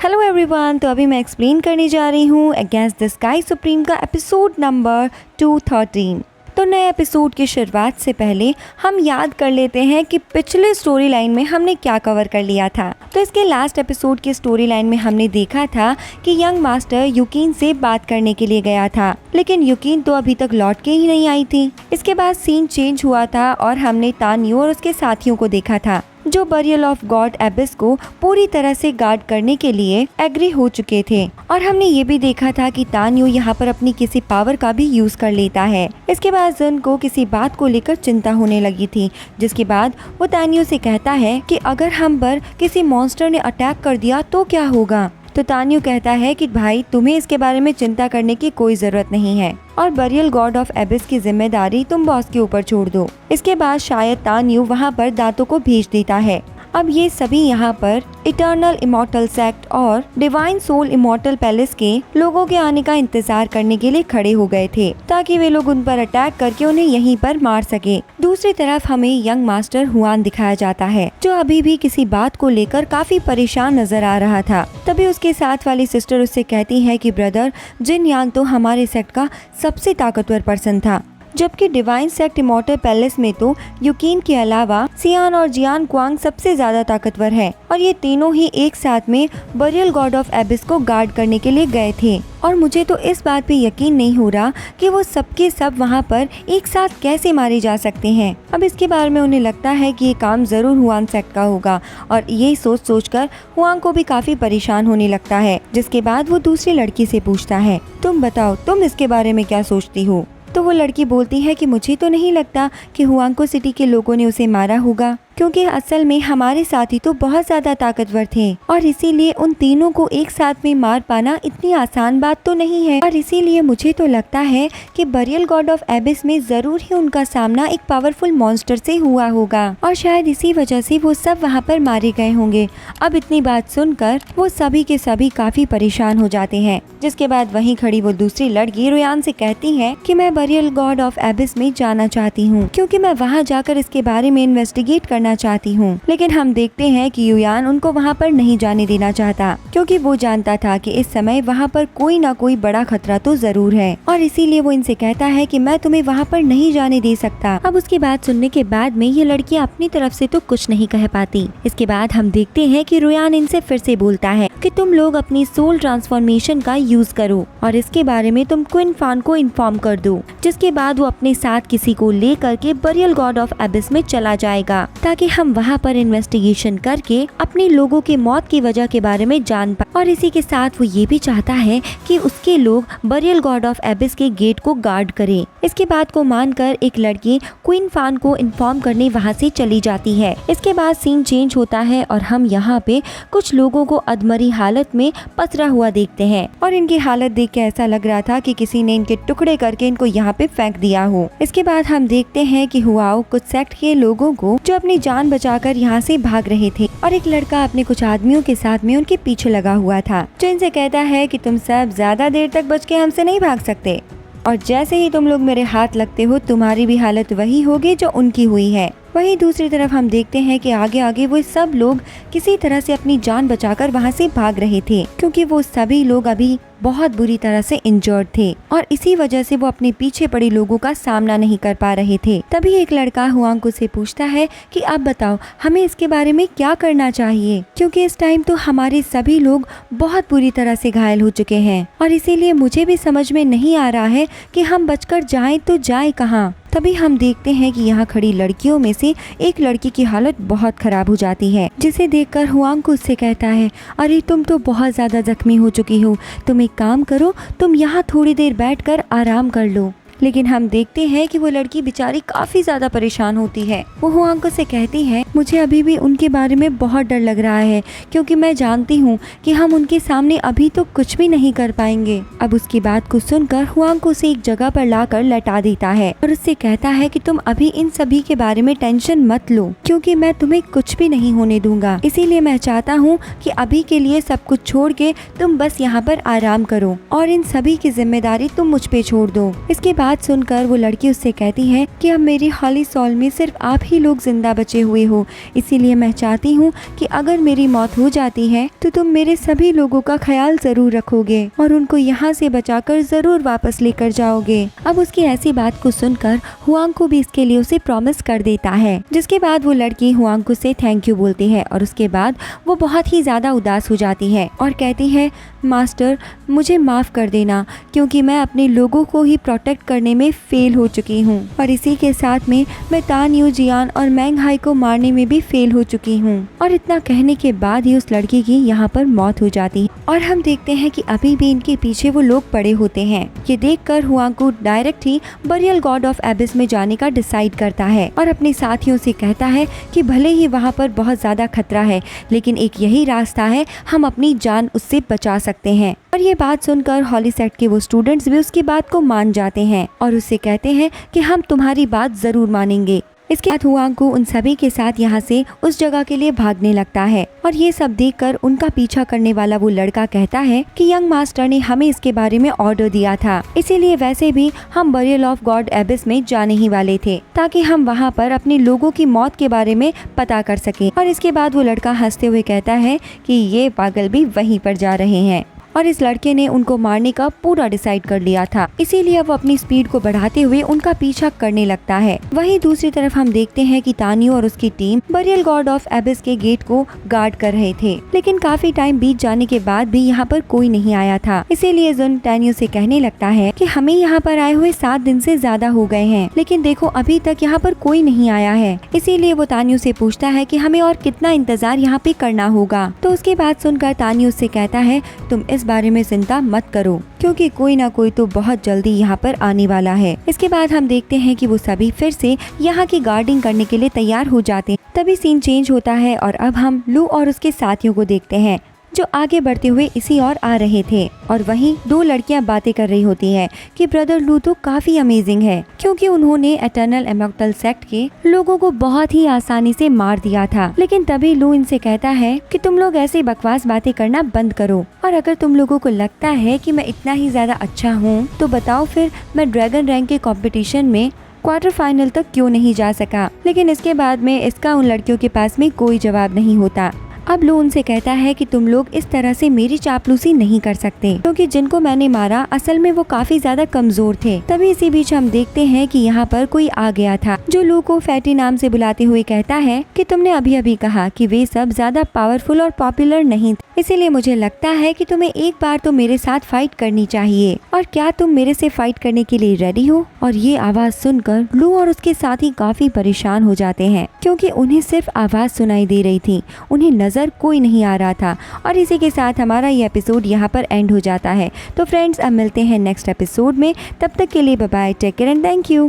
Hello everyone, तो अभी मैं एक्सप्लेन करने जा रही हूँ अगेंस्ट द स्काई सुप्रीम का एपिसोड नंबर 213। तो नए एपिसोड की शुरुआत से पहले हम याद कर लेते हैं कि पिछले स्टोरी लाइन में हमने क्या कवर कर लिया था। तो इसके लास्ट एपिसोड की स्टोरी लाइन में हमने देखा था कि यंग मास्टर युकीन से बात करने के लिए गया था, लेकिन युकीन तो अभी तक लौट के ही नहीं आई थी। इसके बाद सीन चेंज हुआ था और हमने तान्यू और उसके साथियों को देखा था जो बरियल ऑफ गॉड एबिस को पूरी तरह से गार्ड करने के लिए एग्री हो चुके थे। और हमने ये भी देखा था कि तान्यू यहाँ पर अपनी किसी पावर का भी यूज कर लेता है। इसके बाद जुन को किसी बात को लेकर चिंता होने लगी थी, जिसके बाद वो तान्यू से कहता है कि अगर हम पर किसी मॉन्स्टर ने अटैक कर दिया तो क्या होगा। तो तान्यू कहता है कि भाई तुम्हें इसके बारे में चिंता करने की कोई जरूरत नहीं है और बरियल गॉड ऑफ एबिस की जिम्मेदारी तुम बॉस के ऊपर छोड़ दो। इसके बाद शायद तान्यू वहाँ पर दांतों को भेज देता है। अब ये सभी यहाँ पर इटर्नल इमॉर्टल सेक्ट और डिवाइन सोल इमॉर्टल पैलेस के लोगों के आने का इंतजार करने के लिए खड़े हो गए थे, ताकि वे लोग उन पर अटैक करके उन्हें यहीं पर मार सके। दूसरी तरफ हमें यंग मास्टर हुआन दिखाया जाता है, जो अभी भी किसी बात को लेकर काफी परेशान नजर आ रहा था। तभी उसके साथ वाली सिस्टर उससे कहती है कि ब्रदर, जिन यांग तो हमारे सेक्ट का सबसे ताकतवर पर्सन था, जबकि डिवाइन सेक्ट इमॉर्टल पैलेस में तो युकीन के अलावा सियान और जियान क्वांग सबसे ज्यादा ताकतवर है और ये तीनों ही एक साथ में बरियल गॉड ऑफ एबिस को गार्ड करने के लिए गए थे। और मुझे तो इस बात पे यकीन नहीं हो रहा कि वो सबके सब वहाँ पर एक साथ कैसे मारे जा सकते हैं। अब इसके बारे में उन्हें लगता है कि ये काम जरूर हुआन सेक्ट का होगा और यही सोच कर हुआंग को भी काफी परेशान होने लगता है। जिसके बाद वो दूसरी लड़की से पूछता है, तुम बताओ, तुम इसके बारे में क्या सोचती हो। तो वो लड़की बोलती है कि मुझे तो नहीं लगता कि हुआंगको सिटी के लोगों ने उसे मारा होगा, क्योंकि असल में हमारे साथी तो बहुत ज्यादा ताकतवर थे और इसीलिए उन तीनों को एक साथ में मार पाना इतनी आसान बात तो नहीं है। और इसीलिए मुझे तो लगता है कि बरियल गॉड ऑफ एबिस में जरूर ही उनका सामना एक पावरफुल मॉन्स्टर से हुआ होगा और शायद इसी वजह से वो सब वहाँ पर मारे गए होंगे। अब इतनी बात सुनकर वो सभी के सभी काफी परेशान हो जाते हैं। जिसके बाद वहीं खड़ी वो दूसरी लड़की रुयान से कहती है कि मैं बरियल गॉड ऑफ एबिस में जाना चाहती हूँ, क्योंकि मैं वहाँ जाकर इसके बारे में इन्वेस्टिगेट करना चाहती हूँ। लेकिन हम देखते हैं कि युयान उनको वहाँ पर नहीं जाने देना चाहता, क्योंकि वो जानता था कि इस समय वहाँ पर कोई ना कोई बड़ा खतरा तो जरूर है और इसीलिए वो इनसे कहता है कि मैं तुम्हें वहाँ पर नहीं जाने दे सकता। अब उसकी बात सुनने के बाद में ये लड़की अपनी तरफ से तो कुछ नहीं कह पाती। इसके बाद हम देखते हैं कि रुयान इनसे फिर से बोलता है कि तुम लोग अपनी सोल ट्रांसफॉर्मेशन का यूज करो और इसके बारे में तुम क्विन फान को इन्फॉर्म कर दो। जिसके बाद वो अपने साथ किसी को लेकर के बरियल गॉड ऑफ एबिस में चला जाएगा, ताकि हम वहाँ पर इन्वेस्टिगेशन करके अपने लोगों के मौत की वजह के बारे में जान पाए। और इसी के साथ वो ये भी चाहता है कि उसके लोग बरियल गॉड ऑफ एबिस के गेट को गार्ड करें। इसके बात को मानकर एक लड़की क्वीन फान को इन्फॉर्म करने वहाँ से चली जाती है। इसके बाद सीन चेंज होता है और हम यहाँ पे कुछ लोगों को अधमरी हालत में पसरा हुआ देखते हैं और इनकी हालत देख के ऐसा लग रहा था कि किसी ने इनके टुकड़े करके इनको यहाँ पे फेंक दिया हो। इसके बाद हम देखते हैं कि हुआओ कुछ सेक्ट के लोगों को जो अपनी जान बचाकर यहाँ से भाग रहे थे और एक लड़का अपने कुछ आदमियों के साथ में उनके पीछे लगा हुआ था, जो इनसे कहता है कि तुम सब ज्यादा देर तक बच के हमसे नहीं भाग सकते और जैसे ही तुम लोग मेरे हाथ लगते हो तुम्हारी भी हालत वही होगी जो उनकी हुई है। वहीं दूसरी तरफ हम देखते हैं कि आगे आगे वो सब लोग किसी तरह से अपनी जान बचाकर वहाँ से भाग रहे थे, क्योंकि वो सभी लोग अभी बहुत बुरी तरह से इंजर्ड थे और इसी वजह से वो अपने पीछे पड़े लोगों का सामना नहीं कर पा रहे थे। तभी एक लड़का हुआंगको से पूछता है कि अब बताओ हमें इसके बारे में क्या करना चाहिए, क्योंकि इस टाइम तो हमारे सभी लोग बहुत बुरी तरह से घायल हो चुके हैं और इसीलिए मुझे भी समझ में नहीं आ रहा है कि हम बचकर जाएं तो जाएं कहाँ। तभी हम देखते हैं कि यहाँ खड़ी लड़कियों में से एक लड़की की हालत बहुत खराब हो जाती है, जिसे देखकर हुआंगको उससे कहता है, अरे तुम तो बहुत ज्यादा जख्मी हो चुकी हो, तुम एक काम करो, तुम यहाँ थोड़ी देर बैठकर आराम कर लो। लेकिन हम देखते हैं कि वो लड़की बेचारी काफी ज्यादा परेशान होती है। वो हुआंगको से कहती है, मुझे अभी भी उनके बारे में बहुत डर लग रहा है, क्योंकि मैं जानती हूँ कि हम उनके सामने अभी तो कुछ भी नहीं कर पाएंगे। अब उसकी बात को सुनकर हुआंगको उसे एक जगह पर लाकर लटा देता है और उससे कहता है कि तुम अभी इन सभी के बारे में टेंशन मत लो, क्योंकि मैं तुम्हें कुछ भी नहीं होने दूंगा। इसीलिए मैं चाहता हूँ कि अभी के लिए सब कुछ छोड़ के तुम बस यहाँ पर आराम करो और इन सभी की जिम्मेदारी तुम मुझ पे छोड़ दो। इसके बात सुनकर वो लड़की उससे कहती है कि अब मेरी हॉली सॉल में सिर्फ आप ही लोग जिंदा बचे हुए हो, इसीलिए मैं चाहती हूँ कि अगर मेरी मौत हो जाती है तो तुम मेरे सभी लोगों का ख्याल जरूर रखोगे और उनको यहाँ से बचाकर जरूर वापस लेकर जाओगे। अब उसकी ऐसी बात को सुनकर हुआंग को भी इसके लिए उसे प्रॉमिस कर देता है, जिसके बाद वो लड़की हुआंग को से थैंक यू बोलती है और उसके बाद वो बहुत ही ज्यादा उदास हो जाती है और कहती है, मास्टर मुझे माफ कर देना क्योंकि मैं अपने लोगों को ही प्रोटेक्ट करने में फेल हो चुकी हूँ और इसी के साथ में मैं तान यू जियान और मैंग हाई को मारने में भी फेल हो चुकी हूँ। और इतना कहने के बाद ही उस लड़की की यहाँ पर मौत हो जाती है और हम देखते हैं कि अभी भी इनके पीछे वो लोग पड़े होते हैं। ये देखकर हुआंग को direct he burial God of एबिस में जाने का डिसाइड करता है और अपने साथियों से कहता है कि भले ही वहाँ पर बहुत ज्यादा खतरा है लेकिन एक यही रास्ता है, हम अपनी जान उससे बचा सकते हैं। और ये बात सुनकर हॉली सेट के वो स्टूडेंट्स भी उसकी बात को मान जाते हैं और उससे कहते हैं कि हम तुम्हारी बात जरूर मानेंगे। इसके बाद हुआंग को उन सभी के साथ यहाँ से उस जगह के लिए भागने लगता है और ये सब देखकर उनका पीछा करने वाला वो लड़का कहता है कि यंग मास्टर ने हमें इसके बारे में ऑर्डर दिया था, इसीलिए वैसे भी हम बरियल ऑफ गॉड एबिस में जाने ही वाले थे ताकि हम वहाँ पर अपने लोगों की मौत के बारे में पता कर सके। और इसके बाद वो लड़का हंसते हुए कहता है कि ये पागल भी वहीं पर जा रहे हैं और इस लड़के ने उनको मारने का पूरा डिसाइड कर लिया था, इसीलिए वो अपनी स्पीड को बढ़ाते हुए उनका पीछा करने लगता है। वहीं दूसरी तरफ हम देखते हैं कि तानियो और उसकी टीम बरियल गॉड ऑफ एबिस के गेट को गार्ड कर रहे थे, लेकिन काफी टाइम बीत जाने के बाद भी यहाँ पर कोई नहीं आया था। इसीलिए जुन तानियो से कहने लगता है कि हमें यहाँ पर आए हुए 7 दिन से ज्यादा हो गए हैं, लेकिन देखो अभी तक यहाँ पर कोई नहीं आया है। इसीलिए वो तानियो से पूछता है कि हमें और कितना इंतजार यहाँ पे करना होगा। तो उसकी बात सुनकर तानियो से कहता है, तुम इस बारे में चिंता मत करो क्योंकि कोई ना कोई तो बहुत जल्दी यहाँ पर आने वाला है। इसके बाद हम देखते हैं कि वो सभी फिर से यहाँ की गार्डिंग करने के लिए तैयार हो जाते हैं। तभी सीन चेंज होता है और अब हम लू और उसके साथियों को देखते हैं जो आगे बढ़ते हुए इसी ओर आ रहे थे और वहीं 2 लड़कियां बातें कर रही होती हैं कि ब्रदर लू तो काफी अमेजिंग है क्योंकि उन्होंने एटर्नल इमॉर्टल सेक्ट के लोगों को बहुत ही आसानी से मार दिया था। लेकिन तभी लू इनसे कहता है कि तुम लोग ऐसे बकवास बातें करना बंद करो और अगर तुम लोगों को लगता है कि मैं इतना ही ज्यादा अच्छा हूँ तो बताओ फिर मैं ड्रैगन रैंक के कॉम्पिटिशन में क्वार्टर फाइनल तक क्यों नहीं जा सका। लेकिन इसके बाद में इसका उन लड़कियों के पास में कोई जवाब नहीं होता। अब लू उनसे कहता है कि तुम लोग इस तरह से मेरी चापलूसी नहीं कर सकते क्योंकि जिनको मैंने मारा असल में वो काफी ज्यादा कमजोर थे। तभी इसी बीच हम देखते हैं कि यहाँ पर कोई आ गया था जो लू को फैटी नाम से बुलाते हुए कहता है कि तुमने अभी अभी कहा कि वे सब ज्यादा पावरफुल और पॉपुलर नहीं थे, इसीलिए मुझे लगता है कि तुम्हें एक बार तो मेरे साथ फाइट करनी चाहिए और क्या तुम मेरे से फाइट करने के लिए रेडी हो। और ये आवाज सुनकर लू और उसके साथी काफी परेशान हो जाते हैं क्योंकि उन्हें सिर्फ आवाज सुनाई दे रही थी, उन्हें नजर कोई नहीं आ रहा था। और इसी के साथ हमारा ये एपिसोड यहाँ पर एंड हो जाता है। तो फ्रेंड्स अब मिलते हैं नेक्स्ट एपिसोड में, तब तक के लिए bye bye, take care and thank you.